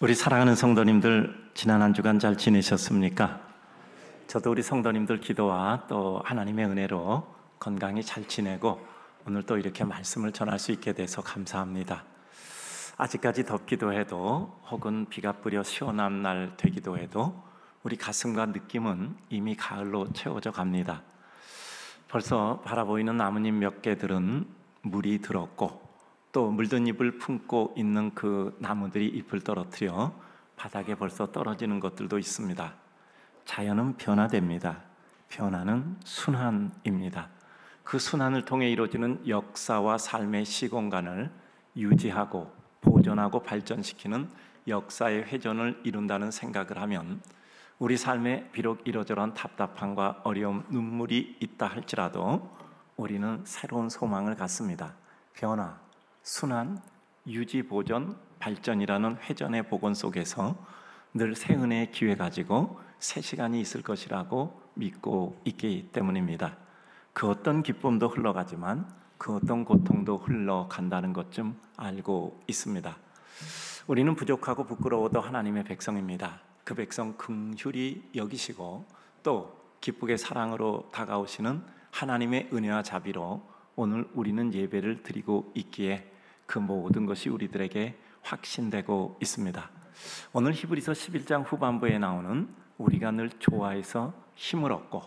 우리 사랑하는 성도님들, 지난 한 주간 잘 지내셨습니까? 저도 우리 성도님들 기도와 또 하나님의 은혜로 건강히 잘 지내고 오늘 또 이렇게 말씀을 전할 수 있게 돼서 감사합니다. 아직까지 덥기도 해도 혹은 비가 뿌려 시원한 날 되기도 해도 우리 가슴과 느낌은 이미 가을로 채워져 갑니다. 벌써 바라보이는 나뭇잎 몇 개들은 물이 들었고 또 물든 잎을 품고 있는 그 나무들이 잎을 떨어뜨려 바닥에 벌써 떨어지는 것들도 있습니다. 자연은 변화됩니다. 변화는 순환입니다. 그 순환을 통해 이루어지는 역사와 삶의 시공간을 유지하고 보존하고 발전시키는 역사의 회전을 이룬다는 생각을 하면 우리 삶에 비록 이러저러한 답답함과 어려움, 눈물이 있다 할지라도 우리는 새로운 소망을 갖습니다. 변화, 순환, 유지, 보존, 발전이라는 회전의 복원 속에서 늘 새 은혜의 기회 가지고 새 시간이 있을 것이라고 믿고 있기 때문입니다. 그 어떤 기쁨도 흘러가지만 그 어떤 고통도 흘러간다는 것 좀 알고 있습니다. 우리는 부족하고 부끄러워도 하나님의 백성입니다. 그 백성 긍휼히 여기시고 또 기쁘게 사랑으로 다가오시는 하나님의 은혜와 자비로 오늘 우리는 예배를 드리고 있기에 그 모든 것이 우리들에게 확신되고 있습니다. 오늘 히브리서 11장 후반부에 나오는 우리가 늘 좋아해서 힘을 얻고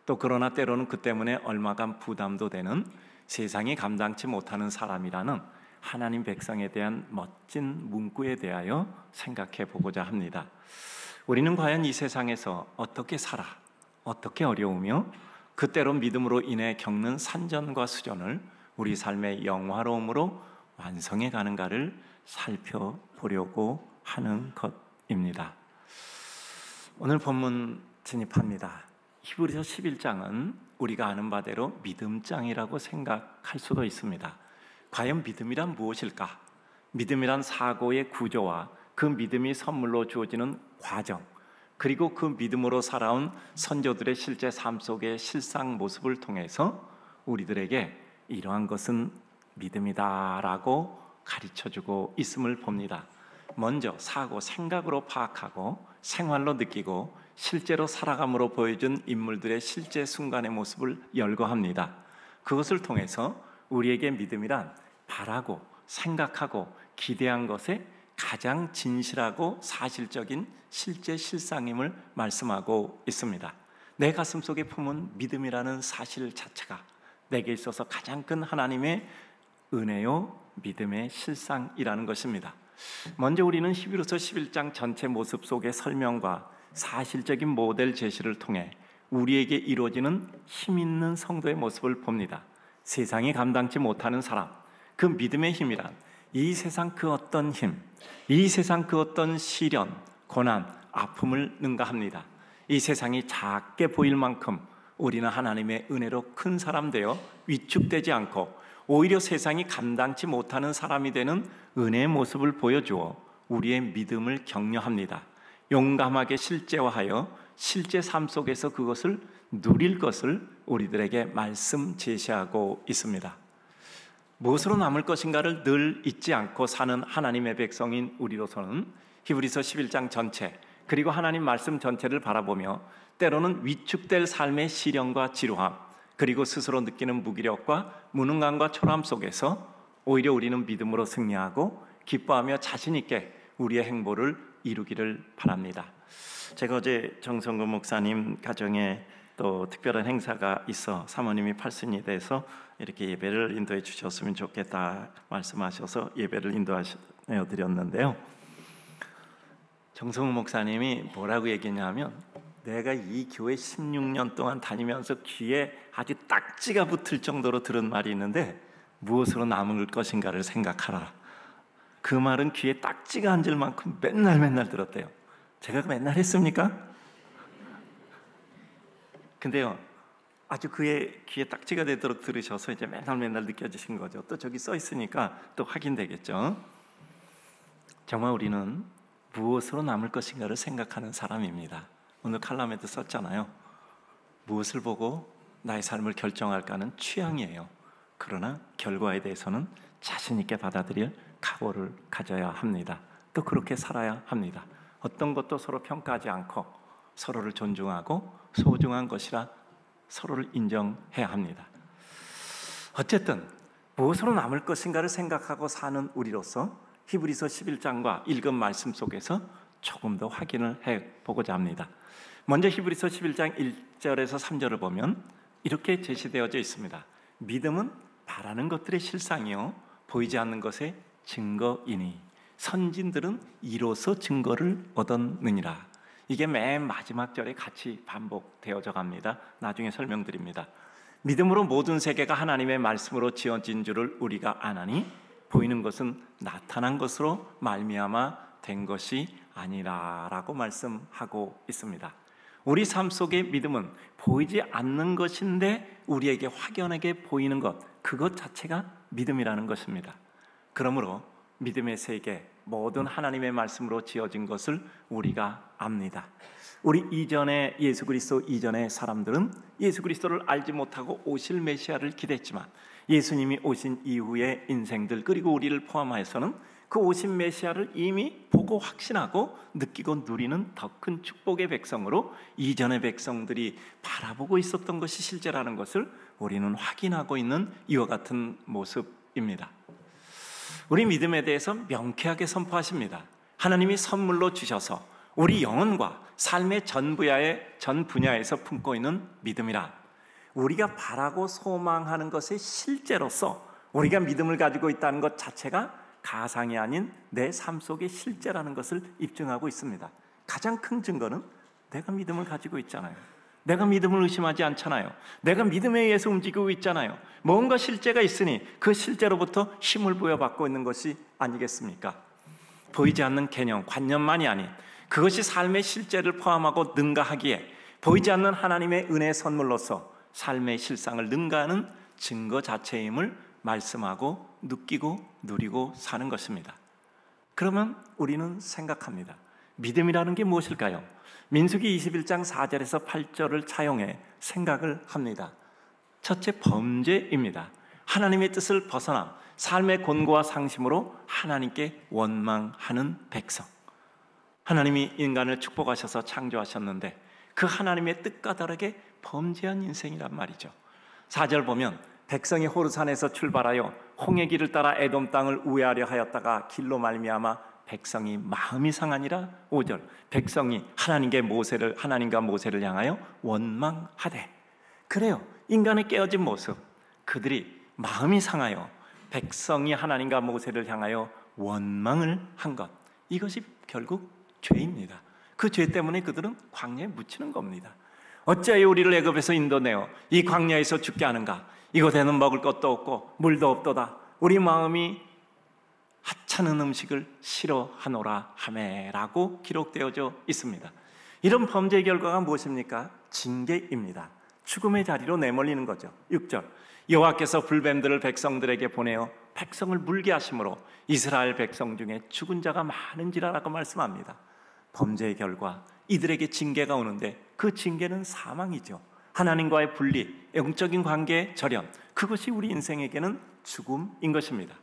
또 그러나 때로는 그 때문에 얼마간 부담도 되는 세상이 감당치 못하는 사람이라는 하나님 백성에 대한 멋진 문구에 대하여 생각해 보고자 합니다. 우리는 과연 이 세상에서 어떻게 살아, 어떻게 어려우며 그때로 믿음으로 인해 겪는 산전과 수전을 우리 삶의 영화로움으로 완성해 가는가를 살펴보려고 하는 것입니다. 오늘 본문 진입합니다. 히브리서 11장은 우리가 아는 바대로 믿음장이라고 생각할 수도 있습니다. 과연 믿음이란 무엇일까? 믿음이란 사고의 구조와 그 믿음이 선물로 주어지는 과정, 그리고 그 믿음으로 살아온 선조들의 실제 삶 속의 실상 모습을 통해서 우리들에게 이러한 것은 믿음이다라고 가르쳐주고 있음을 봅니다. 먼저 사고, 생각으로 파악하고 생활로 느끼고 실제로 살아감으로 보여준 인물들의 실제 순간의 모습을 열거합니다. 그것을 통해서 우리에게 믿음이란 바라고 생각하고 기대한 것에 가장 진실하고 사실적인 실제 실상임을 말씀하고 있습니다. 내 가슴 속에 품은 믿음이라는 사실 자체가 내게 있어서 가장 큰 하나님의 은혜요 믿음의 실상이라는 것입니다. 먼저 우리는 히브리서 11장 전체 모습 속의 설명과 사실적인 모델 제시를 통해 우리에게 이루어지는 힘 있는 성도의 모습을 봅니다. 세상이 감당치 못하는 사람, 그 믿음의 힘이란 이 세상 그 어떤 힘, 이 세상 그 어떤 시련, 고난, 아픔을 능가합니다. 이 세상이 작게 보일 만큼 우리는 하나님의 은혜로 큰 사람 되어 위축되지 않고 오히려 세상이 감당치 못하는 사람이 되는 은혜의 모습을 보여주어 우리의 믿음을 격려합니다. 용감하게 실제화하여 실제 삶 속에서 그것을 누릴 것을 우리들에게 말씀 제시하고 있습니다. 무엇으로 남을 것인가를 늘 잊지 않고 사는 하나님의 백성인 우리로서는 히브리서 11장 전체 그리고 하나님 말씀 전체를 바라보며 때로는 위축될 삶의 시련과 지루함 그리고 스스로 느끼는 무기력과 무능감과 초라함 속에서 오히려 우리는 믿음으로 승리하고 기뻐하며 자신 있게 우리의 행보를 이루기를 바랍니다. 제가 어제 정성구 목사님 가정에 또 특별한 행사가 있어 사모님이 팔순이 돼서 이렇게 예배를 인도해 주셨으면 좋겠다 말씀하셔서 예배를 인도하여 드렸는데요. 정성구 목사님이 뭐라고 얘기했냐면 내가 이 교회 16년 동안 다니면서 귀에 아주 딱지가 붙을 정도로 들은 말이 있는데 무엇으로 남을 것인가를 생각하라. 그 말은 귀에 딱지가 앉을 만큼 맨날 들었대요. 제가 맨날 했습니까? 근데요, 아주 그의 귀에 딱지가 되도록 들으셔서 이제 맨날 느껴지신 거죠. 또 저기 써 있으니까 또 확인되겠죠. 정말 우리는 무엇으로 남을 것인가를 생각하는 사람입니다. 오늘 칼럼에도 썼잖아요. 무엇을 보고 나의 삶을 결정할까는 취향이에요. 그러나 결과에 대해서는 자신 있게 받아들일 각오를 가져야 합니다. 또 그렇게 살아야 합니다. 어떤 것도 서로 평가하지 않고 서로를 존중하고 소중한 것이라 서로를 인정해야 합니다. 어쨌든 무엇으로 남을 것인가를 생각하고 사는 우리로서 히브리서 11장과 읽은 말씀 속에서 조금 더 확인을 해보고자 합니다. 먼저 히브리서 11장 1절에서 3절을 보면 이렇게 제시되어져 있습니다. 믿음은 바라는 것들의 실상이요 보이지 않는 것의 증거이니 선진들은 이로써 증거를 얻었느니라. 이게 맨 마지막 절에 같이 반복되어져 갑니다. 나중에 설명드립니다. 믿음으로 모든 세계가 하나님의 말씀으로 지어진 줄을 우리가 아나니 보이는 것은 나타난 것으로 말미암아 된 것이 아니라라고 말씀하고 있습니다. 우리 삶 속의 믿음은 보이지 않는 것인데 우리에게 확연하게 보이는 것, 그것 자체가 믿음이라는 것입니다. 그러므로 믿음의 세계, 모든 하나님의 말씀으로 지어진 것을 우리가 압니다. 우리 이전에 예수 그리스도 이전의 사람들은 예수 그리스도를 알지 못하고 오실 메시아를 기대했지만 예수님이 오신 이후의 인생들 그리고 우리를 포함하여서는 그 오신 메시아를 이미 보고 확신하고 느끼고 누리는 더 큰 축복의 백성으로 이전의 백성들이 바라보고 있었던 것이 실제라는 것을 우리는 확인하고 있는 이와 같은 모습입니다. 우리 믿음에 대해서 명쾌하게 선포하십니다. 하나님이 선물로 주셔서 우리 영혼과 삶의 전 분야에서 품고 있는 믿음이라 우리가 바라고 소망하는 것의 실제로서 우리가 믿음을 가지고 있다는 것 자체가 가상이 아닌 내 삶 속의 실제라는 것을 입증하고 있습니다. 가장 큰 증거는 내가 믿음을 가지고 있잖아요. 내가 믿음을 의심하지 않잖아요. 내가 믿음에 의해서 움직이고 있잖아요. 뭔가 실제가 있으니 그 실제로부터 힘을 부여받고 있는 것이 아니겠습니까? 보이지 않는 개념, 관념만이 아닌 그것이 삶의 실제를 포함하고 능가하기에 보이지 않는 하나님의 은혜의 선물로서 삶의 실상을 능가하는 증거 자체임을 말씀하고 느끼고 누리고 사는 것입니다. 그러면 우리는 생각합니다. 믿음이라는 게 무엇일까요? 민수기 21장 4절에서 8절을 차용해 생각을 합니다. 첫째, 범죄입니다. 하나님의 뜻을 벗어나 삶의 곤고와 상심으로 하나님께 원망하는 백성. 하나님이 인간을 축복하셔서 창조하셨는데 그 하나님의 뜻과 다르게 범죄한 인생이란 말이죠. 4절 보면 백성이 호르산에서 출발하여 홍해 길을 따라 에돔 땅을 우회하려 하였다가 길로 말미암아 백성이 마음이 상하니라. 5절 백성이 하나님과 모세를 향하여 원망하되. 그래요, 인간의 깨어진 모습, 그들이 마음이 상하여 백성이 하나님과 모세를 향하여 원망을 한 것, 이것이 결국 죄입니다. 그 죄 때문에 그들은 광야에 묻히는 겁니다. 어찌하여 우리를 애굽에서 인도내어 이 광야에서 죽게 하는가? 이곳에는 먹을 것도 없고 물도 없도다. 우리 마음이 하찮은 음식을 싫어하노라 하매라고 기록되어져 있습니다. 이런 범죄의 결과가 무엇입니까? 징계입니다. 죽음의 자리로 내몰리는 거죠. 6절 여호와께서 불뱀들을 백성들에게 보내어 백성을 물게 하심으로 이스라엘 백성 중에 죽은 자가 많은지라라고 말씀합니다. 범죄의 결과 이들에게 징계가 오는데 그 징계는 사망이죠. 하나님과의 분리, 영적인 관계의 절연, 그것이 우리 인생에게는 죽음인 것입니다.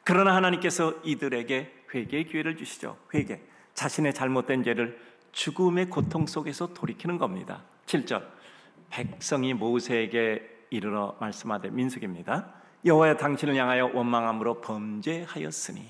그러나 하나님께서 이들에게 회개의 기회를 주시죠. 회개, 자신의 잘못된 죄를 죽음의 고통 속에서 돌이키는 겁니다. 7절 백성이 모세에게 이르러 말씀하되, 민수기입니다. 여호와여 당신을 향하여 원망함으로 범죄하였으니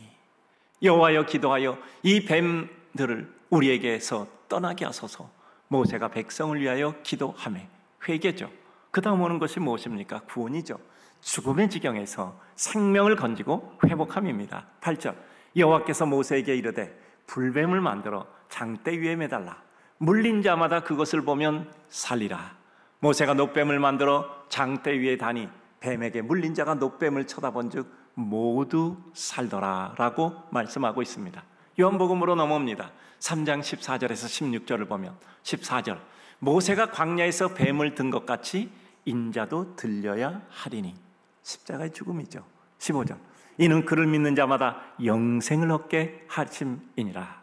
여호와여 기도하여 이 뱀들을 우리에게서 떠나게 하소서. 모세가 백성을 위하여 기도하며 회개죠. 그 다음 오는 것이 무엇입니까? 구원이죠. 죽음의 지경에서 생명을 건지고 회복함입니다. 8절 여호와께서 모세에게 이르되 불뱀을 만들어 장대 위에 매달라 물린 자마다 그것을 보면 살리라. 모세가 놋뱀을 만들어 장대 위에 다니 뱀에게 물린 자가 놋뱀을 쳐다본 즉 모두 살더라 라고 말씀하고 있습니다. 요한복음으로 넘어옵니다. 3장 14절에서 16절을 보면 14절 모세가 광야에서 뱀을 든 것 같이 인자도 들려야 하리니, 십자가의 죽음이죠. 15절 이는 그를 믿는 자마다 영생을 얻게 하심이니라.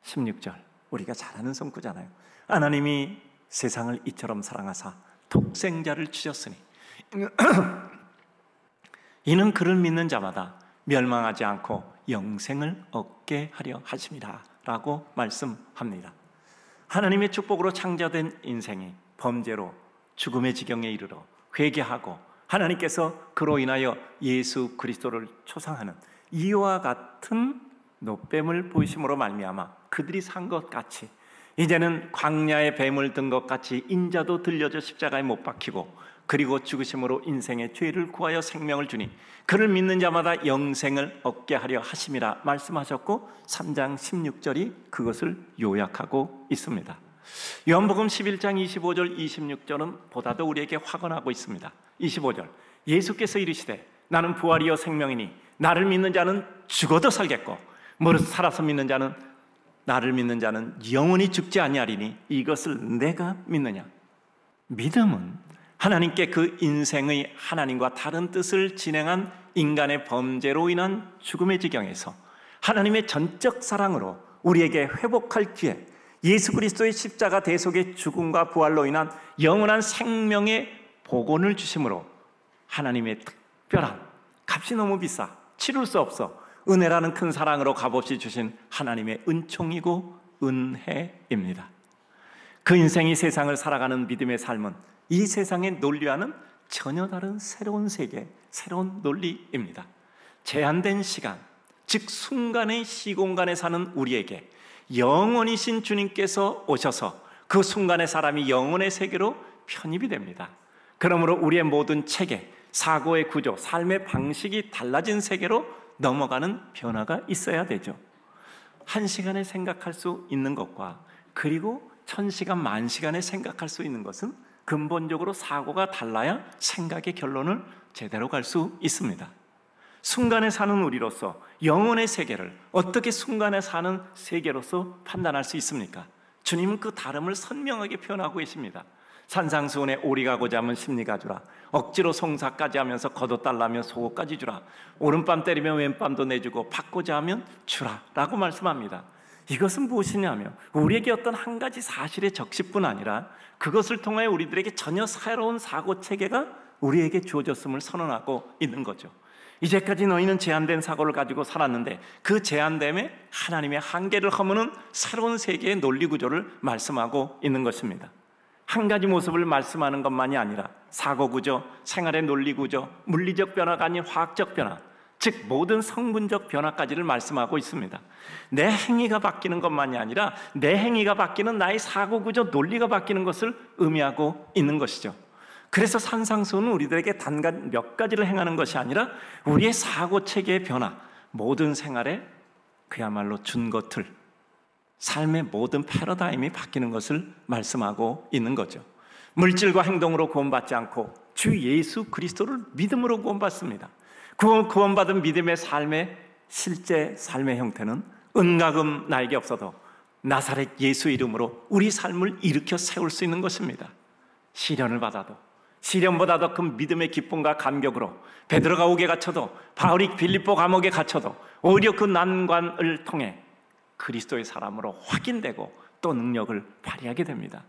16절 우리가 잘 아는 성구잖아요. 하나님이 세상을 이처럼 사랑하사 독생자를 주셨으니 이는 그를 믿는 자마다 멸망하지 않고 영생을 얻게 하려 하심이라 라고 말씀합니다. 하나님의 축복으로 창조된 인생이 범죄로 죽음의 지경에 이르러 회개하고 하나님께서 그로 인하여 예수 그리스도를 초상하는 이와 같은 노뱀을 보이심으로 말미암아 그들이 산 것 같이 이제는 광야의 뱀을 든 것 같이 인자도 들려져 십자가에 못 박히고 그리고 죽으심으로 인생의 죄를 구하여 생명을 주니 그를 믿는 자마다 영생을 얻게 하려 하심이라 말씀하셨고 3장 16절이 그것을 요약하고 있습니다. 요한복음 11장 25절 26절은 보다도 우리에게 확언하고 있습니다. 25절 예수께서 이르시되 나는 부활이요 생명이니 나를 믿는 자는 죽어도 살겠고 무릇 살아서 믿는 자는 나를 믿는 자는 영원히 죽지 아니하리니 이것을 내가 믿느냐. 믿음은 하나님께 그 인생의 하나님과 다른 뜻을 진행한 인간의 범죄로 인한 죽음의 지경에서 하나님의 전적 사랑으로 우리에게 회복할 기회, 예수 그리스도의 십자가 대속의 죽음과 부활로 인한 영원한 생명의 복원을 주심으로 하나님의 특별한 값이 너무 비싸 치룰 수 없어 은혜라는 큰 사랑으로 값없이 주신 하나님의 은총이고 은혜입니다. 그 인생이 세상을 살아가는 믿음의 삶은 이 세상의 논리와는 전혀 다른 새로운 세계, 새로운 논리입니다. 제한된 시간, 즉 순간의 시공간에 사는 우리에게 영원이신 주님께서 오셔서 그 순간의 사람이 영원의 세계로 편입이 됩니다. 그러므로 우리의 모든 체계, 사고의 구조, 삶의 방식이 달라진 세계로 넘어가는 변화가 있어야 되죠. 한 시간에 생각할 수 있는 것과 그리고 1000시간, 만시간에 생각할 수 있는 것은 근본적으로 사고가 달라야 생각의 결론을 제대로 갈 수 있습니다. 순간에 사는 우리로서 영혼의 세계를 어떻게 순간에 사는 세계로서 판단할 수 있습니까? 주님은 그 다름을 선명하게 표현하고 계십니다. 산상수훈에 오리가 고자면 심리가 주라. 억지로 송사까지 하면서 걷어달라면 속옷까지 주라. 오른밤 때리면 왼밤도 내주고 받고자 하면 주라 라고 말씀합니다. 이것은 무엇이냐면 우리에게 어떤 한 가지 사실의 적시뿐 아니라 그것을 통해 우리들에게 전혀 새로운 사고체계가 우리에게 주어졌음을 선언하고 있는 거죠. 이제까지 너희는 제한된 사고를 가지고 살았는데 그 제한됨에 하나님의 한계를 허무는 새로운 세계의 논리구조를 말씀하고 있는 것입니다. 한 가지 모습을 말씀하는 것만이 아니라 사고구조, 생활의 논리구조, 물리적 변화가 아닌 화학적 변화, 즉 모든 성분적 변화까지를 말씀하고 있습니다. 내 행위가 바뀌는 것만이 아니라 내 행위가 바뀌는 나의 사고구조, 논리가 바뀌는 것을 의미하고 있는 것이죠. 그래서 산상수훈은 우리들에게 단간 몇 가지를 행하는 것이 아니라 우리의 사고체계의 변화, 모든 생활에 그야말로 준거틀, 삶의 모든 패러다임이 바뀌는 것을 말씀하고 있는 거죠. 물질과 행동으로 구원받지 않고 주 예수 그리스도를 믿음으로 구원받습니다. 구원받은 믿음의 삶의 실제 삶의 형태는 은과금 나에게 없어도 나사렛 예수 이름으로 우리 삶을 일으켜 세울 수 있는 것입니다. 시련을 받아도 시련보다도 큰 믿음의 기쁨과 감격으로 베드로가 옥에 갇혀도 바울이 빌립보 감옥에 갇혀도 오히려 그 난관을 통해 그리스도의 사람으로 확인되고 또 능력을 발휘하게 됩니다.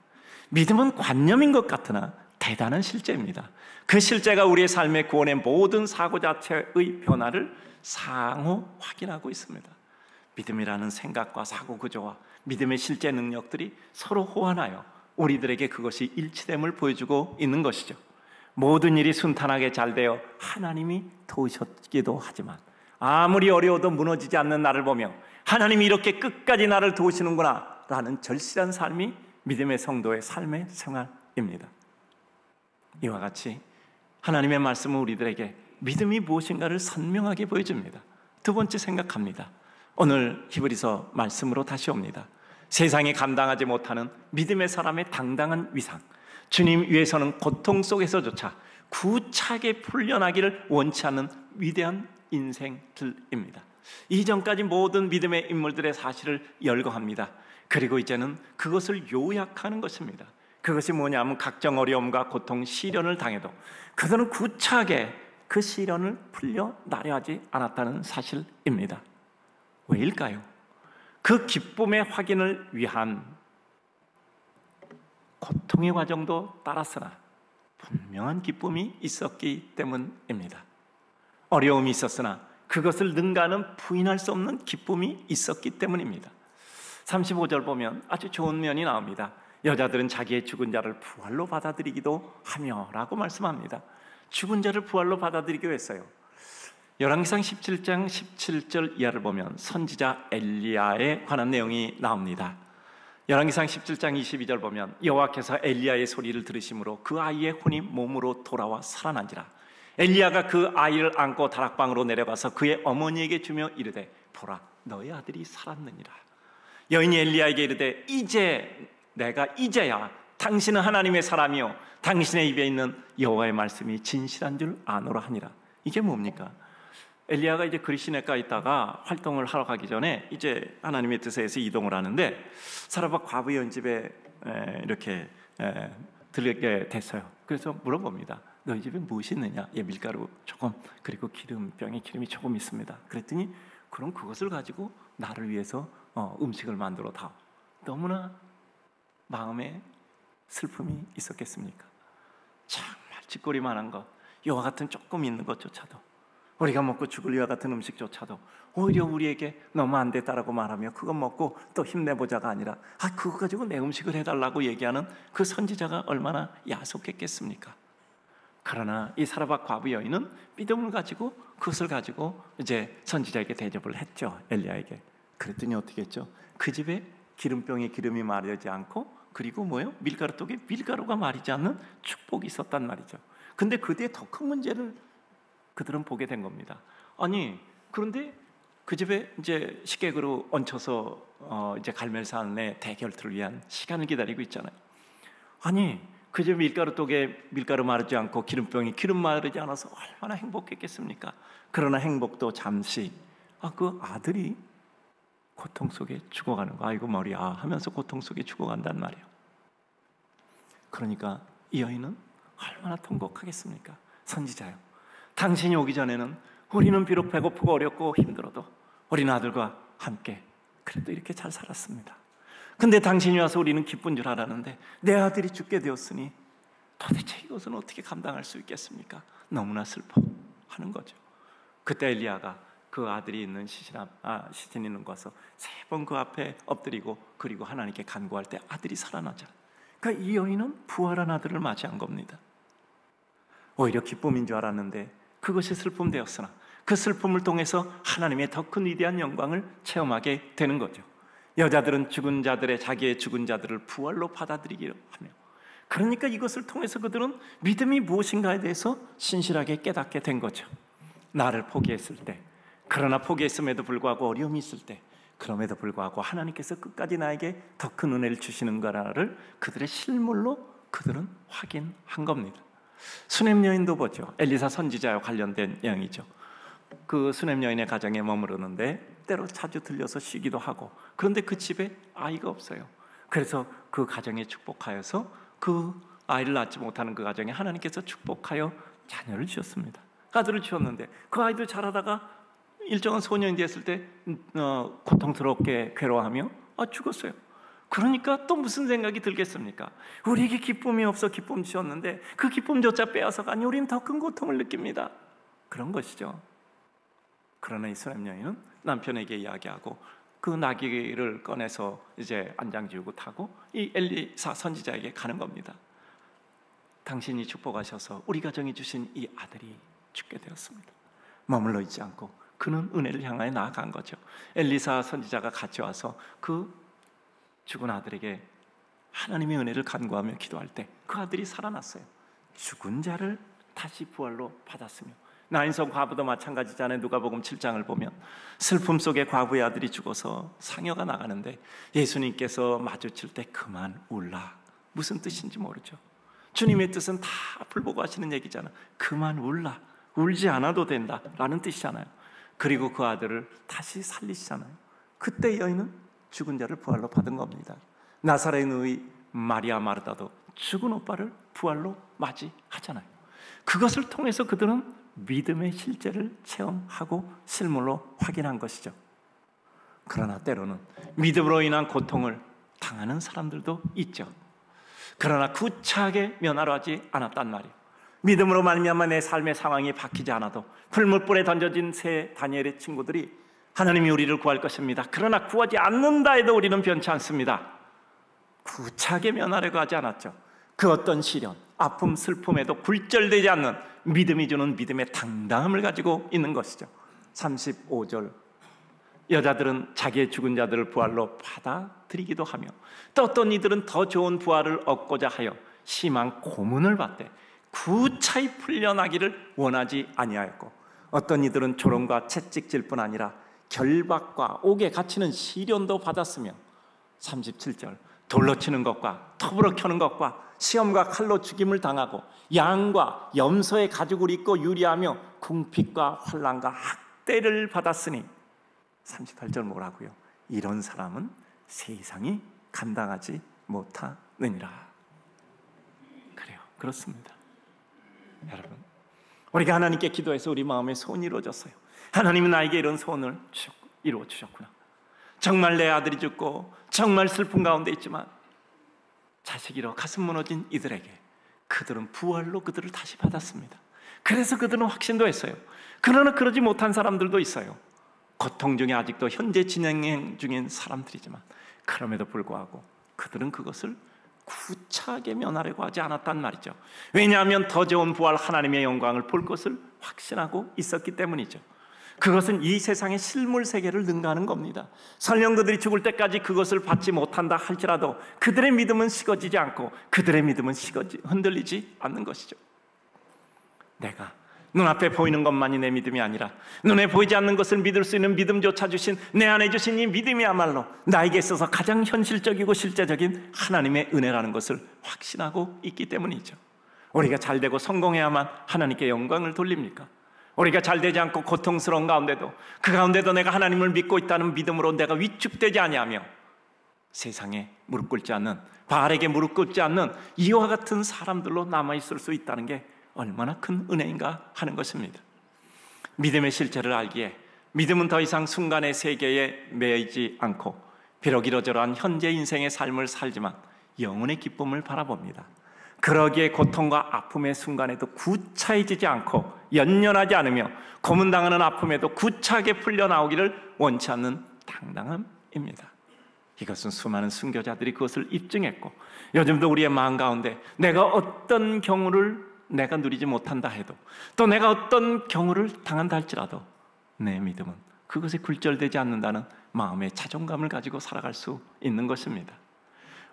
믿음은 관념인 것 같으나 대단한 실제입니다. 그 실제가 우리의 삶의 구원의 모든 사고 자체의 변화를 상호 확인하고 있습니다. 믿음이라는 생각과 사고 구조와 믿음의 실제 능력들이 서로 호환하여 우리들에게 그것이 일치됨을 보여주고 있는 것이죠. 모든 일이 순탄하게 잘 되어 하나님이 도우셨기도 하지만 아무리 어려워도 무너지지 않는 나를 보며 하나님이 이렇게 끝까지 나를 도우시는구나 라는 절실한 삶이 믿음의 성도의 삶의 생활입니다. 이와 같이 하나님의 말씀은 우리들에게 믿음이 무엇인가를 선명하게 보여줍니다. 두 번째 생각합니다. 오늘 히브리서 말씀으로 다시 옵니다. 세상이 감당하지 못하는 믿음의 사람의 당당한 위상, 주님 위해서는 고통 속에서조차 구차하게 풀려나기를 원치 않는 위대한 인생들입니다. 이전까지 모든 믿음의 인물들의 사실을 열거합니다. 그리고 이제는 그것을 요약하는 것입니다. 그것이 뭐냐면 각종 어려움과 고통, 시련을 당해도 그들은 구차하게 그 시련을 풀려나려 하지 않았다는 사실입니다. 왜일까요? 그 기쁨의 확인을 위한 고통의 과정도 따랐으나 분명한 기쁨이 있었기 때문입니다. 어려움이 있었으나 그것을 능가하는 부인할 수 없는 기쁨이 있었기 때문입니다. 35절 보면 아주 좋은 면이 나옵니다. 여자들은 자기의 죽은 자를 부활로 받아들이기도 하며 라고 말씀합니다. 죽은 자를 부활로 받아들이기도 했어요. 열왕기상 17장 17절 이하를 보면 선지자 엘리야에 관한 내용이 나옵니다. 열왕기상 17장 22절 보면 여호와께서 엘리야의 소리를 들으심으로 그 아이의 혼이 몸으로 돌아와 살아난지라. 엘리야가 그 아이를 안고 다락방으로 내려가서 그의 어머니에게 주며 이르되 보라 너의 아들이 살았느니라. 여인이 엘리야에게 이르되 이제야 당신은 하나님의 사람이요 당신의 입에 있는 여호와의 말씀이 진실한 줄 아노라 하니라. 이게 뭡니까? 엘리야가 이제 그리시네가 있다가 활동을 하러 가기 전에 이제 하나님의 뜻에 의해서 이동을 하는데 사라밧 과부 여인 집에 이렇게 들리게 됐어요. 그래서 물어봅니다. 너희 집에 무엇이 있느냐? 예, 밀가루 조금 그리고 기름병에 기름이 조금 있습니다. 그랬더니 그럼 그것을 가지고 나를 위해서 음식을 만들어 다. 너무나 마음에 슬픔이 있었겠습니까? 정말 쥐꼬리만한 것, 이와 같은 조금 있는 것조차도 우리가 먹고 죽을 이와 같은 음식조차도 오히려 우리에게 너무 안 됐다라고 말하며 그거 먹고 또 힘내보자가 아니라 그거 가지고 내 음식을 해달라고 얘기하는 그 선지자가 얼마나 야속했겠습니까? 그러나 이 사라밧 과부 여인은 믿음을 가지고 그것을 가지고 이제 선지자에게 대접을 했죠. 엘리야에게. 그랬더니 어떻게 했죠? 그 집에 기름병에 기름이 마르지 않고 그리고 뭐예요? 밀가루떡에 밀가루가 마르지 않는 축복이 있었단 말이죠. 근데 그 뒤에 더 큰 문제를 그들은 보게 된 겁니다. 아니 그런데 그 집에 이제 식객으로 얹혀서 이제 갈멜산의 대결틀을 위한 시간을 기다리고 있잖아요. 아니 그 집 밀가루떡에 밀가루 마르지 않고 기름병이 기름 마르지 않아서 얼마나 행복했겠습니까? 그러나 행복도 잠시. 그 아들이 고통 속에 죽어가는 거. 아이고 머리야 하면서 고통 속에 죽어간단 말이에요. 그러니까 이 여인은 얼마나 통곡하겠습니까? 선지자요, 당신이 오기 전에는 우리는 비록 배고프고 어렵고 힘들어도 어린 아들과 함께 그래도 이렇게 잘 살았습니다. 근데 당신이 와서 우리는 기쁜 줄 알았는데 내 아들이 죽게 되었으니 도대체 이것은 어떻게 감당할 수 있겠습니까? 너무나 슬퍼하는 거죠. 그때 엘리야가 그 아들이 있는 시신 있는 곳에서 3번 그 앞에 엎드리고 그리고 하나님께 간구할 때 아들이 살아나자. 그러니까 이 여인은 부활한 아들을 맞이한 겁니다. 오히려 기쁨인 줄 알았는데 그것이 슬픔 되었으나 그 슬픔을 통해서 하나님의 더 큰 위대한 영광을 체험하게 되는 거죠. 여자들은 죽은 자들의 자기의 죽은 자들을 부활로 받아들이기로 하며, 그러니까 이것을 통해서 그들은 믿음이 무엇인가에 대해서 신실하게 깨닫게 된 거죠. 나를 포기했을 때, 그러나 포기했음에도 불구하고 어려움이 있을 때, 그럼에도 불구하고 하나님께서 끝까지 나에게 더 큰 은혜를 주시는 거라를 그들의 실물로 그들은 확인한 겁니다. 수넴 여인도 보죠. 엘리사 선지자와 관련된 내용이죠. 그 수넴 여인의 가정에 머무르는데 때로 자주 들려서 쉬기도 하고, 그런데 그 집에 아이가 없어요. 그래서 그 가정에 축복하여서 그 아이를 낳지 못하는 그 가정에 하나님께서 축복하여 자녀를 주셨습니다. 아들을 주셨는데 그 아이도 자라다가 일정한 소년이 됐을 때 고통스럽게 괴로워하며 죽었어요. 그러니까 또 무슨 생각이 들겠습니까? 우리에게 기쁨이 없어 기쁨 주셨는데 그 기쁨조차 빼앗아가니 우리는 더 큰 고통을 느낍니다. 그런 것이죠. 그러나 이 수넴 여인은 남편에게 이야기하고 그 나귀를 꺼내서 이제 안장 지우고 타고 이 엘리사 선지자에게 가는 겁니다. 당신이 축복하셔서 우리 가정이 주신 이 아들이 죽게 되었습니다. 머물러 있지 않고 그는 은혜를 향하여 나아간 거죠. 엘리사 선지자가 같이 와서 그 죽은 아들에게 하나님의 은혜를 간구하며 기도할 때 그 아들이 살아났어요. 죽은 자를 다시 부활로 받았으며, 나인성 과부도 마찬가지잖아요. 누가복음 7장을 보면 슬픔 속에 과부의 아들이 죽어서 상여가 나가는데 예수님께서 마주칠 때 그만 울라. 무슨 뜻인지 모르죠. 주님의 뜻은 다 앞을 보고 하시는 얘기잖아. 그만 울라. 울지 않아도 된다 라는 뜻이잖아요. 그리고 그 아들을 다시 살리시잖아요. 그때 여인은 죽은 자를 부활로 받은 겁니다. 나사렛의 마리아 마르다도 죽은 오빠를 부활로 맞이하잖아요. 그것을 통해서 그들은 믿음의 실제를 체험하고 실물로 확인한 것이죠. 그러나 때로는 믿음으로 인한 고통을 당하는 사람들도 있죠. 그러나 구차하게 면하려 하지 않았단 말이에요. 믿음으로 말미암아 내 삶의 상황이 바뀌지 않아도 풀무불에 던져진 새 다니엘의 친구들이 하나님이 우리를 구할 것입니다, 그러나 구하지 않는다 해도 우리는 변치 않습니다, 구차하게 면하려고 하지 않았죠. 그 어떤 시련, 아픔, 슬픔에도 굴절되지 않는 믿음이 주는 믿음의 당당함을 가지고 있는 것이죠. 35절, 여자들은 자기의 죽은 자들을 부활로 받아들이기도 하며 또 어떤 이들은 더 좋은 부활을 얻고자 하여 심한 고문을 받되 구차히 풀려나기를 원하지 아니하였고, 어떤 이들은 조롱과 채찍질 뿐 아니라 결박과 옥에 갇히는 시련도 받았으며, 37절, 돌로 치는 것과 톱으로 켜는 것과 시험과 칼로 죽임을 당하고 양과 염소의 가죽을 입고 유리하며 궁핍과 환난과 학대를 받았으니, 38절 뭐라고요? 이런 사람은 세상이 감당하지 못하느니라. 그래요, 그렇습니다. 여러분, 우리가 하나님께 기도해서 우리 마음의 소원이 이루어졌어요. 하나님은 나에게 이런 소원을 이루어 주셨구나. 정말 내 아들이 죽고 정말 슬픔 가운데 있지만 자식 잃어 가슴 무너진 이들에게 그들은 부활로 그들을 다시 받았습니다. 그래서 그들은 확신도 했어요. 그러나 그러지 못한 사람들도 있어요. 고통 중에 아직도 현재 진행 중인 사람들이지만 그럼에도 불구하고 그들은 그것을 구차하게 면하려고 하지 않았단 말이죠. 왜냐하면 더 좋은 부활, 하나님의 영광을 볼 것을 확신하고 있었기 때문이죠. 그것은 이 세상의 실물 세계를 능가하는 겁니다. 설령 그들이 죽을 때까지 그것을 받지 못한다 할지라도 그들의 믿음은 식어지지 않고 그들의 믿음은 흔들리지 않는 것이죠. 내가 눈앞에 보이는 것만이 내 믿음이 아니라 눈에 보이지 않는 것을 믿을 수 있는 믿음조차 주신, 내 안에 주신 이 믿음이야말로 나에게 있어서 가장 현실적이고 실제적인 하나님의 은혜라는 것을 확신하고 있기 때문이죠. 우리가 잘되고 성공해야만 하나님께 영광을 돌립니까? 우리가 잘되지 않고 고통스러운 가운데도 그 가운데도 내가 하나님을 믿고 있다는 믿음으로 내가 위축되지 아니하며 세상에 무릎 꿇지 않는, 바알에게 무릎 꿇지 않는 이와 같은 사람들로 남아있을 수 있다는 게 얼마나 큰 은혜인가 하는 것입니다. 믿음의 실체를 알기에 믿음은 더 이상 순간의 세계에 매이지 않고 비록 이러저러한 현재 인생의 삶을 살지만 영혼의 기쁨을 바라봅니다. 그러기에 고통과 아픔의 순간에도 구차해지지 않고 연연하지 않으며 고문당하는 아픔에도 구차하게 풀려나오기를 원치 않는 당당함입니다. 이것은 수많은 순교자들이 그것을 입증했고 요즘도 우리의 마음 가운데 내가 어떤 경우를 내가 누리지 못한다 해도 또 내가 어떤 경우를 당한다 할지라도 내 믿음은 그것에 굴절되지 않는다는 마음의 자존감을 가지고 살아갈 수 있는 것입니다.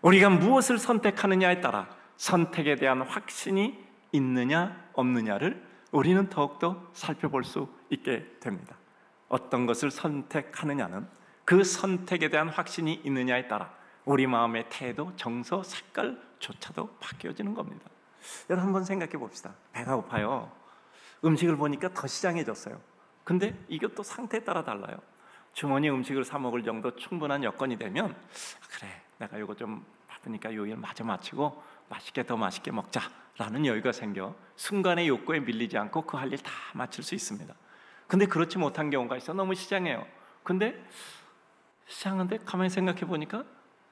우리가 무엇을 선택하느냐에 따라 선택에 대한 확신이 있느냐 없느냐를 우리는 더욱더 살펴볼 수 있게 됩니다. 어떤 것을 선택하느냐는 그 선택에 대한 확신이 있느냐에 따라 우리 마음의 태도, 정서, 색깔조차도 바뀌어지는 겁니다. 여러분 한번 생각해 봅시다. 배가 고파요. 음식을 보니까 더 시장해졌어요. 근데 이것도 상태에 따라 달라요. 주머니 음식을 사 먹을 정도 충분한 여건이 되면 그래, 내가 이거 좀 바쁘니까 요 일 마저 마치고 맛있게 더 맛있게 먹자라는 여유가 생겨 순간의 욕구에 밀리지 않고 그 할 일 다 마칠 수 있습니다. 근데 그렇지 못한 경우가 있어. 너무 시장해요. 근데 시장한데 가만히 생각해 보니까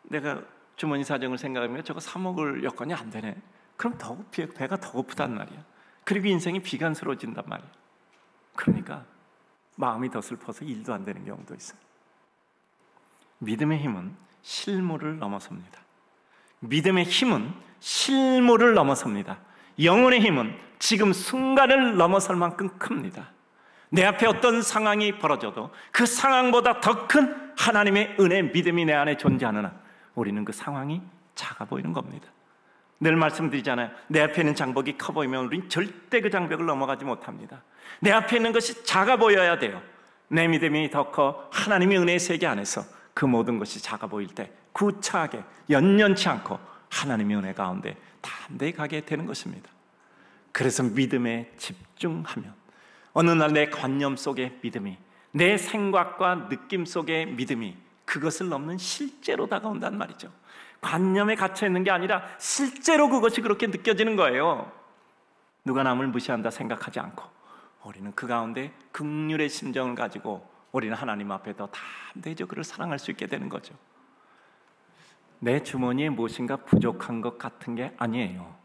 내가 주머니 사정을 생각하면 저거 사 먹을 여건이 안 되네. 그럼 더 배가 더 고프단 말이야. 그리고 인생이 비관스러워진단 말이야. 그러니까 마음이 더 슬퍼서 일도 안 되는 경우도 있어요. 믿음의 힘은 실물을 넘어섭니다. 믿음의 힘은 실물을 넘어섭니다. 영혼의 힘은 지금 순간을 넘어설 만큼 큽니다. 내 앞에 어떤 상황이 벌어져도 그 상황보다 더 큰 하나님의 은혜, 믿음이 내 안에 존재하는 한 우리는 그 상황이 작아 보이는 겁니다. 늘 말씀드리잖아요. 내 앞에 있는 장벽이 커 보이면 우리는 절대 그 장벽을 넘어가지 못합니다. 내 앞에 있는 것이 작아 보여야 돼요. 내 믿음이 더 커 하나님의 은혜의 세계 안에서 그 모든 것이 작아 보일 때 구차하게 연연치 않고 하나님의 은혜 가운데 담대히 가게 되는 것입니다. 그래서 믿음에 집중하면 어느 날 내 관념 속의 믿음이, 내 생각과 느낌 속의 믿음이 그것을 넘는 실제로 다가온단 말이죠. 관념에 갇혀 있는 게 아니라 실제로 그것이 그렇게 느껴지는 거예요. 누가 남을 무시한다 생각하지 않고 우리는 그 가운데 긍휼의 심정을 가지고 우리는 하나님 앞에 더 담대히 그를 사랑할 수 있게 되는 거죠. 내 주머니에 무엇인가 부족한 것 같은 게 아니에요.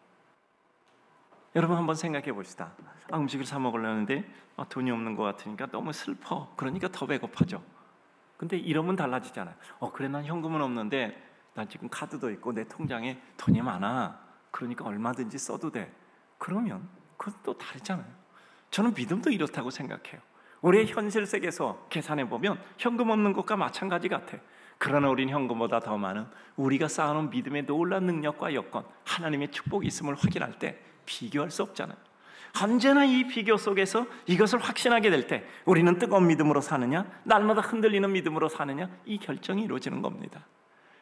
여러분 한번 생각해 봅시다. 음식을 사 먹으려는데 돈이 없는 것 같으니까 너무 슬퍼. 그러니까 더 배고파져. 근데 이러면 달라지잖아요. 그래, 난 현금은 없는데 난 지금 카드도 있고 내 통장에 돈이 많아. 그러니까 얼마든지 써도 돼. 그러면 그건 또 다르잖아요. 저는 믿음도 이렇다고 생각해요. 우리의 현실 세계에서 계산해 보면 현금 없는 것과 마찬가지 같아. 그러나 우리는 현금보다 더 많은 우리가 쌓아놓은 믿음의 놀라운 능력과 여건, 하나님의 축복이 있음을 확인할 때 비교할 수 없잖아요. 언제나 이 비교 속에서 이것을 확신하게 될 때 우리는 뜨거운 믿음으로 사느냐, 날마다 흔들리는 믿음으로 사느냐, 이 결정이 이루어지는 겁니다.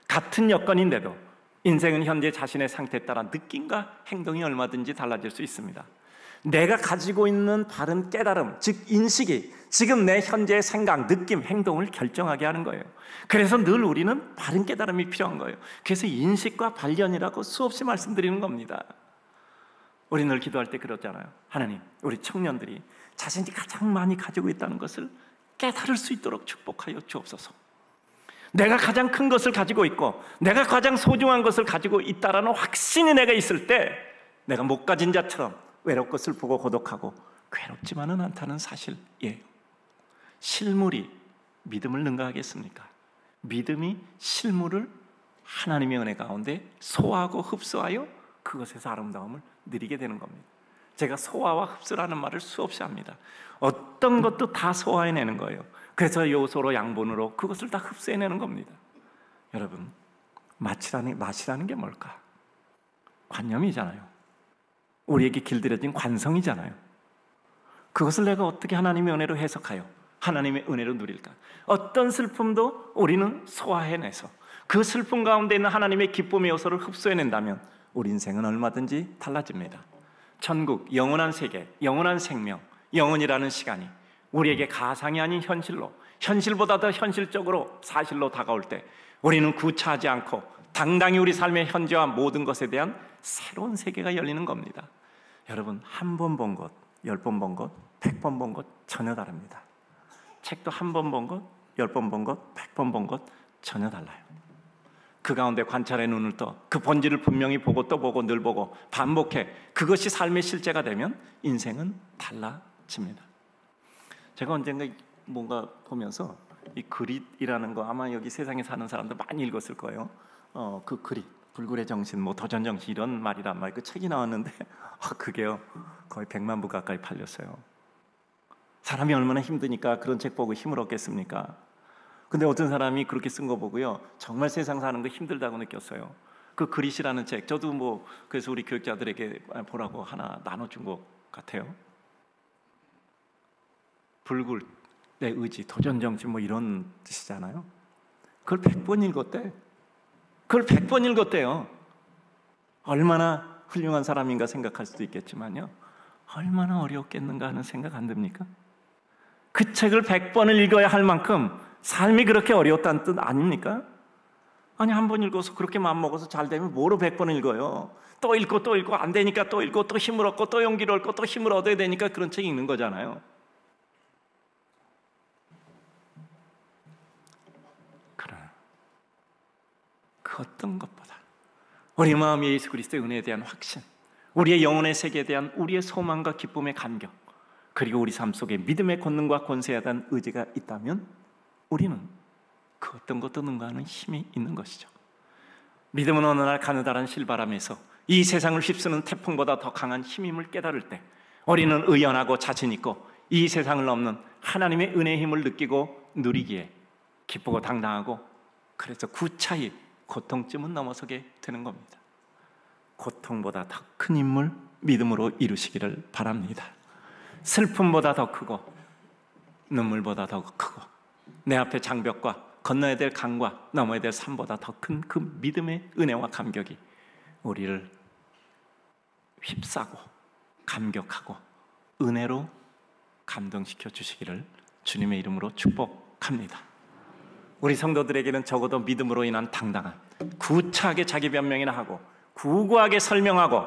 같은 여건인데도 인생은 현재 자신의 상태에 따라 느낌과 행동이 얼마든지 달라질 수 있습니다. 내가 가지고 있는 바른 깨달음, 즉 인식이 지금 내 현재의 생각, 느낌, 행동을 결정하게 하는 거예요. 그래서 늘 우리는 바른 깨달음이 필요한 거예요. 그래서 인식과 발견이라고 수없이 말씀드리는 겁니다. 우리 늘 기도할 때 그러잖아요. 하나님, 우리 청년들이 자신이 가장 많이 가지고 있다는 것을 깨달을 수 있도록 축복하여 주옵소서. 내가 가장 큰 것을 가지고 있고 내가 가장 소중한 것을 가지고 있다라는 확신이 내가 있을 때 내가 못 가진 자처럼 외롭고 슬프고 고독하고 괴롭지만은 않다는 사실이에요. 실물이 믿음을 능가하겠습니까? 믿음이 실물을 하나님의 은혜 가운데 소화하고 흡수하여 그것에서 아름다움을 누리게 되는 겁니다. 제가 소화와 흡수라는 말을 수없이 합니다. 어떤 것도 다 소화해내는 거예요. 그래서 요소로 양분으로 그것을 다 흡수해내는 겁니다. 여러분, 맛이라는 게 뭘까? 관념이잖아요. 우리에게 길들여진 관성이잖아요. 그것을 내가 어떻게 하나님의 은혜로 해석하여 하나님의 은혜로 누릴까? 어떤 슬픔도 우리는 소화해내서 그 슬픔 가운데 있는 하나님의 기쁨의 요소를 흡수해낸다면 우리 인생은 얼마든지 달라집니다. 천국, 영원한 세계, 영원한 생명, 영원이라는 시간이 우리에게 가상이 아닌 현실로, 현실보다 더 현실적으로 사실로 다가올 때 우리는 구차하지 않고 당당히 우리 삶의 현재와 모든 것에 대한 새로운 세계가 열리는 겁니다. 여러분, 한 번 본 것, 10번 본 것, 100번 본 것 전혀 다릅니다. 책도 한 번 본 것, 10번 본 것, 100번 본 것 전혀 달라요. 그 가운데 관찰의 눈을 떠 그 본질을 분명히 보고 또 보고 늘 보고 반복해 그것이 삶의 실제가 되면 인생은 달라집니다. 제가 언젠가 뭔가 보면서 이 그릿이라는 거 아마 여기 세상에 사는 사람들 많이 읽었을 거예요. 그 그릿, 불굴의 정신, 뭐 도전 정신 이런 말이란 말, 그 책이 나왔는데 그게요 거의 100만 부 가까이 팔렸어요. 사람이 얼마나 힘드니까 그런 책 보고 힘을 얻겠습니까? 근데 어떤 사람이 그렇게 쓴 거 보고요 정말 세상 사는 거 힘들다고 느꼈어요. 그 그릿이라는 책, 저도 뭐 그래서 우리 교육자들에게 보라고 하나 나눠준 것 같아요. 불굴, 내 의지, 도전 정신 뭐 이런 뜻이잖아요. 그걸 100번 읽었대. 그걸 100번 읽었대요. 얼마나 훌륭한 사람인가 생각할 수도 있겠지만요 얼마나 어려웠겠는가 하는 생각 안 듭니까? 그 책을 100번을 읽어야 할 만큼 삶이 그렇게 어려웠다는 뜻 아닙니까? 아니, 한 번 읽어서 그렇게 마음먹어서 잘 되면 뭐로 100번을 읽어요? 또 읽고 또 읽고 안 되니까 또 읽고 또 힘을 얻고 또 용기를 얻고 또 힘을 얻어야 되니까 그런 책 읽는 거잖아요. 그러나 그 어떤 것보다 우리 마음에 예수 그리스도의 은혜에 대한 확신, 우리의 영혼의 세계에 대한 우리의 소망과 기쁨의 감격, 그리고 우리 삶 속에 믿음의 권능과 권세에 대한 의지가 있다면 우리는 그 어떤 것도 능가하는 힘이 있는 것이죠. 믿음은 어느 날 가느다란 실바람에서 이 세상을 휩쓰는 태풍보다 더 강한 힘임을 깨달을 때 우리는 의연하고 자신 있고 이 세상을 넘는 하나님의 은혜의 힘을 느끼고 누리기에 기쁘고 당당하고, 그래서 구차히 고통쯤은 넘어서게 되는 겁니다. 고통보다 더 큰 인물 믿음으로 이루시기를 바랍니다. 슬픔보다 더 크고 눈물보다 더 크고 내 앞에 장벽과 건너야 될 강과 넘어야 될 산보다 더 큰 그 믿음의 은혜와 감격이 우리를 휩싸고 감격하고 은혜로 감동시켜 주시기를 주님의 이름으로 축복합니다. 우리 성도들에게는 적어도 믿음으로 인한 당당한, 구차하게 자기 변명이나 하고 구구하게 설명하고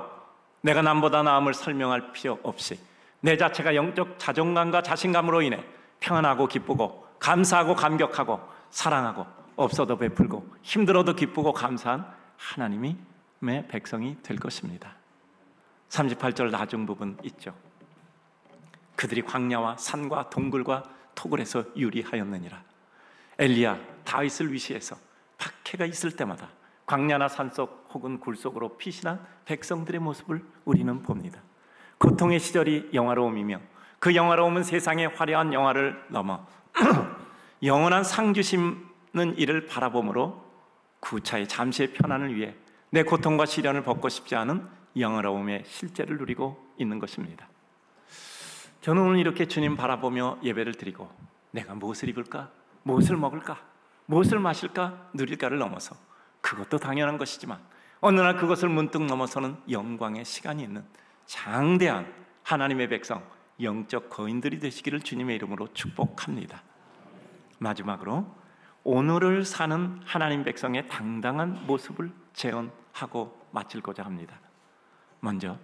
내가 남보다 나음을 설명할 필요 없이 내 자체가 영적 자존감과 자신감으로 인해 평안하고 기쁘고 감사하고 감격하고 사랑하고 없어도 베풀고 힘들어도 기쁘고 감사한 하나님의 백성이 될 것입니다. 38절 나중 부분 있죠. 그들이 광야와 산과 동굴과 토굴에서 유리하였느니라. 엘리야 다윗을 위시해서 박해가 있을 때마다 광야나 산속 혹은 굴 속으로 피신한 백성들의 모습을 우리는 봅니다. 고통의 시절이 영화로움이며 그 영화로움은 세상의 화려한 영화를 넘어 영원한 상 주시는 이를 바라봄으로 구차의 잠시의 편안을 위해 내 고통과 시련을 벗고 싶지 않은 영화로움의 실제를 누리고 있는 것입니다. 저는 오늘 이렇게 주님 바라보며 예배를 드리고 내가 무엇을 입을까? 무엇을 먹을까? 무엇을 마실까? 누릴까를 넘어서 그것도 당연한 것이지만 어느 날 그것을 문득 넘어서는 영광의 시간이 있는 장대한 하나님의 백성, 영적 거인들이 되시기를 주님의 이름으로 축복합니다. 마지막으로 오늘을 사는 하나님 백성의 당당한 모습을 재현하고 마치고자 합니다. 먼저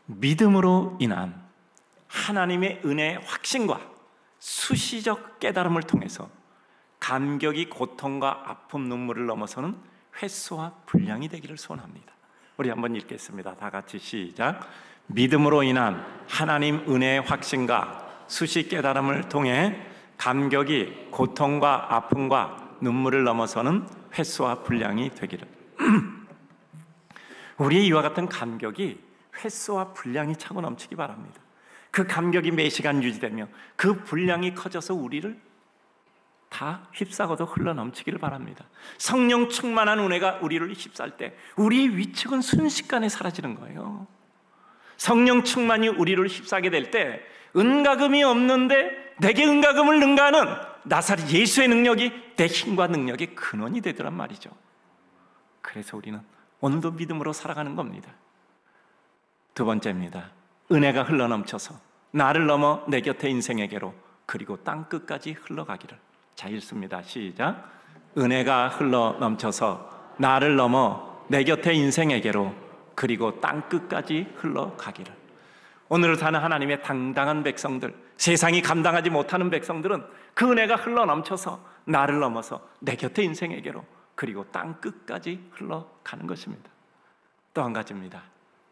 믿음으로 인한 하나님의 은혜의 확신과 수시적 깨달음을 통해서 감격이 고통과 아픔, 눈물을 넘어서는 횟수와 분량이 되기를 소원합니다. 우리 한번 읽겠습니다. 다 같이 시작. 믿음으로 인한 하나님 은혜의 확신과 수시 깨달음을 통해 감격이 고통과 아픔과 눈물을 넘어서는 횟수와 분량이 되기를. 우리의 이와 같은 감격이 횟수와 분량이 차고 넘치기 바랍니다. 그 감격이 매 시간 유지되며 그 분량이 커져서 우리를 다 휩싸고도 흘러넘치기를 바랍니다. 성령 충만한 은혜가 우리를 휩쌀 때 우리의 위축은 순식간에 사라지는 거예요. 성령 충만이 우리를 휩싸게 될 때 은가금이 없는데 내게 은가금을 능가하는 나사렛 예수의 능력이 내 힘과 능력의 근원이 되더란 말이죠. 그래서 우리는 오늘도 믿음으로 살아가는 겁니다. 두 번째입니다. 은혜가 흘러넘쳐서 나를 넘어 내 곁의 인생에게로 그리고 땅끝까지 흘러가기를. 자, 읽습니다. 시작. 은혜가 흘러넘쳐서 나를 넘어 내 곁의 인생에게로 그리고 땅끝까지 흘러가기를. 오늘을 사는 하나님의 당당한 백성들, 세상이 감당하지 못하는 백성들은 그 은혜가 흘러넘쳐서 나를 넘어서 내 곁의 인생에게로 그리고 땅끝까지 흘러가는 것입니다. 또 한 가지입니다.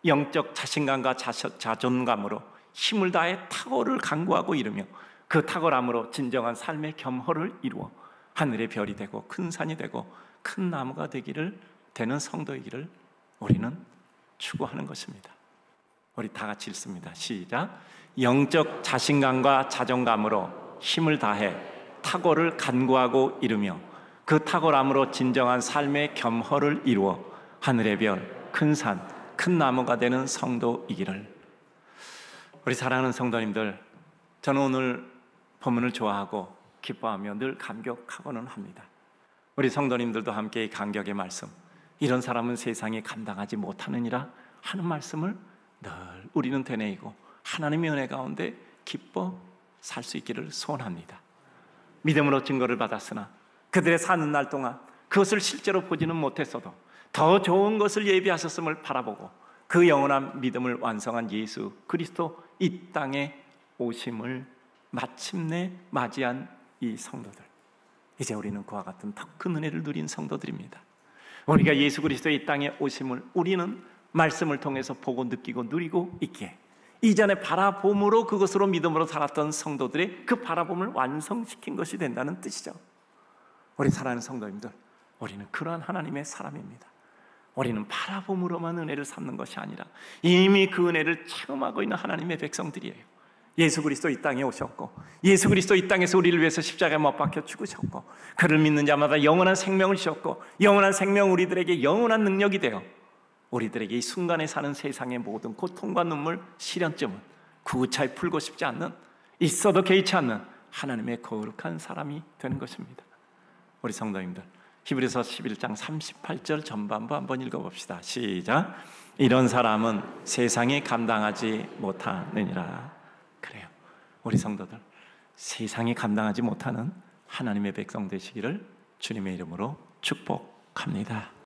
영적 자신감과 자존감으로 힘을 다해 탁월을 강구하고 이르며 그 탁월함으로 진정한 삶의 겸허를 이루어 하늘의 별이 되고 큰 산이 되고 큰 나무가 되는 성도이기를 우리는 추구하는 것입니다. 우리 다 같이 읽습니다. 시작. 영적 자신감과 자존감으로 힘을 다해 탁월을 간구하고 이르며 그 탁월함으로 진정한 삶의 겸허를 이루어 하늘의 별, 큰 산, 큰 나무가 되는 성도이기를. 우리 사랑하는 성도님들, 저는 오늘 본문을 좋아하고 기뻐하며 늘 감격하고는 합니다. 우리 성도님들도 함께 이 감격의 말씀, 이런 사람은 세상에 감당하지 못하느니라 하는 말씀을 늘 우리는 되뇌이고 하나님의 은혜 가운데 기뻐 살 수 있기를 소원합니다. 믿음으로 증거를 받았으나 그들의 사는 날 동안 그것을 실제로 보지는 못했어도 더 좋은 것을 예비하셨음을 바라보고 그 영원한 믿음을 완성한 예수 그리스도 이 땅에 오심을 마침내 맞이한 이 성도들, 이제 우리는 그와 같은 더 큰 은혜를 누린 성도들입니다. 우리가 예수 그리스도의 이 땅에 오심을 우리는 말씀을 통해서 보고 느끼고 누리고 있기에 이전에 바라봄으로 그것으로 믿음으로 살았던 성도들의 그 바라봄을 완성시킨 것이 된다는 뜻이죠. 우리 사랑하는 성도님들, 우리는 그러한 하나님의 사람입니다. 우리는 바라봄으로만 은혜를 삼는 것이 아니라 이미 그 은혜를 체험하고 있는 하나님의 백성들이에요. 예수 그리스도 이 땅에 오셨고 예수 그리스도 이 땅에서 우리를 위해서 십자가에 못 박혀 죽으셨고 그를 믿는 자마다 영원한 생명을 주셨고 영원한 생명 우리들에게 영원한 능력이 되어 우리들에게 이 순간에 사는 세상의 모든 고통과 눈물, 시련쯤은 구차히 풀고 싶지 않는, 있어도 개의치 않는 하나님의 거룩한 사람이 되는 것입니다. 우리 성도님들, 히브리서 11장 38절 전반부 한번 읽어봅시다. 시작. 이런 사람은 세상에 감당하지 못하느니라. 그래요, 우리 성도들 세상에 감당하지 못하는 하나님의 백성 되시기를 주님의 이름으로 축복합니다.